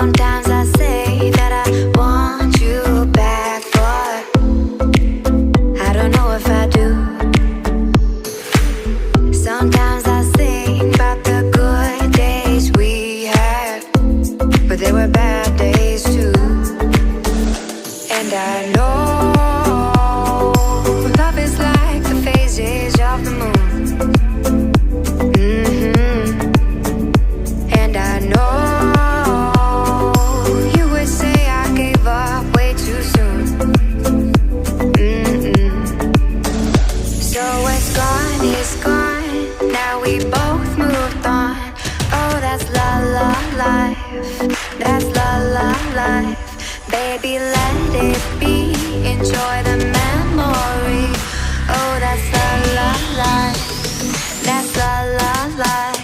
Sometimes I say that I want you back, but I don't know if I do. Sometimes I think about the good days we had, but there were bad days too. And I know love is like the phases of the moon. And I know you would say I gave up way too soon. So it's gone, now we both moved on. Oh, that's la la life, that's la la life. Baby, let it be, enjoy the memory. Oh, that's la la life, that's la la life.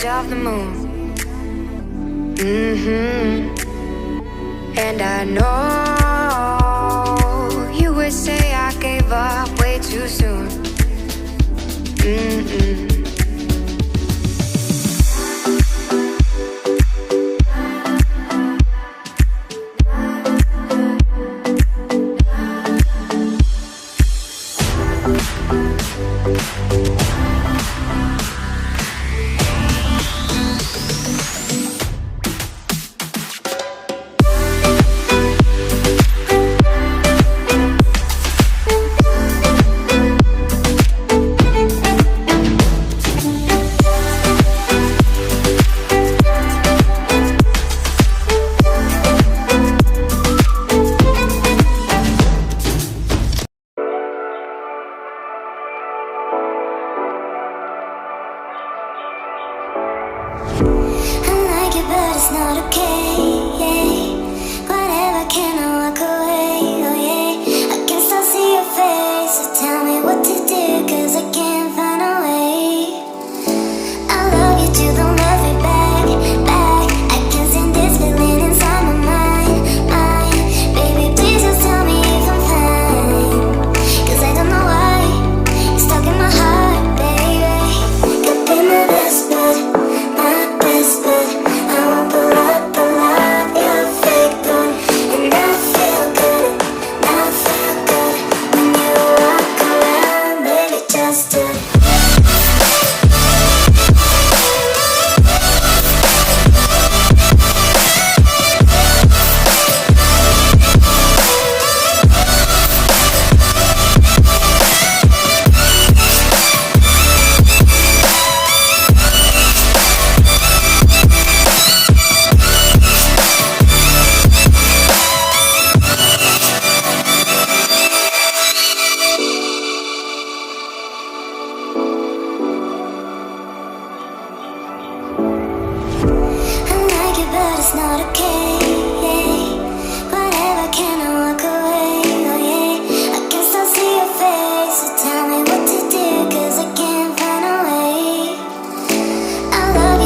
Of the moon. And I know you would say I gave up way too soon.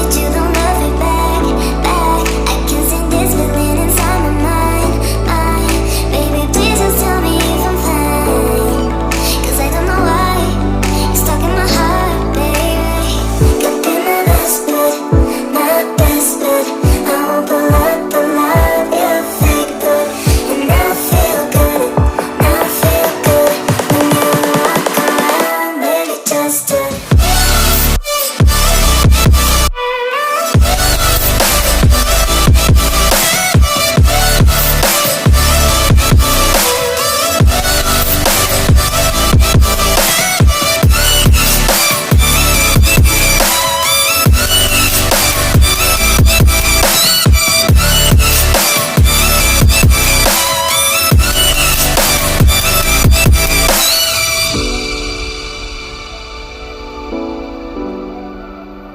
To the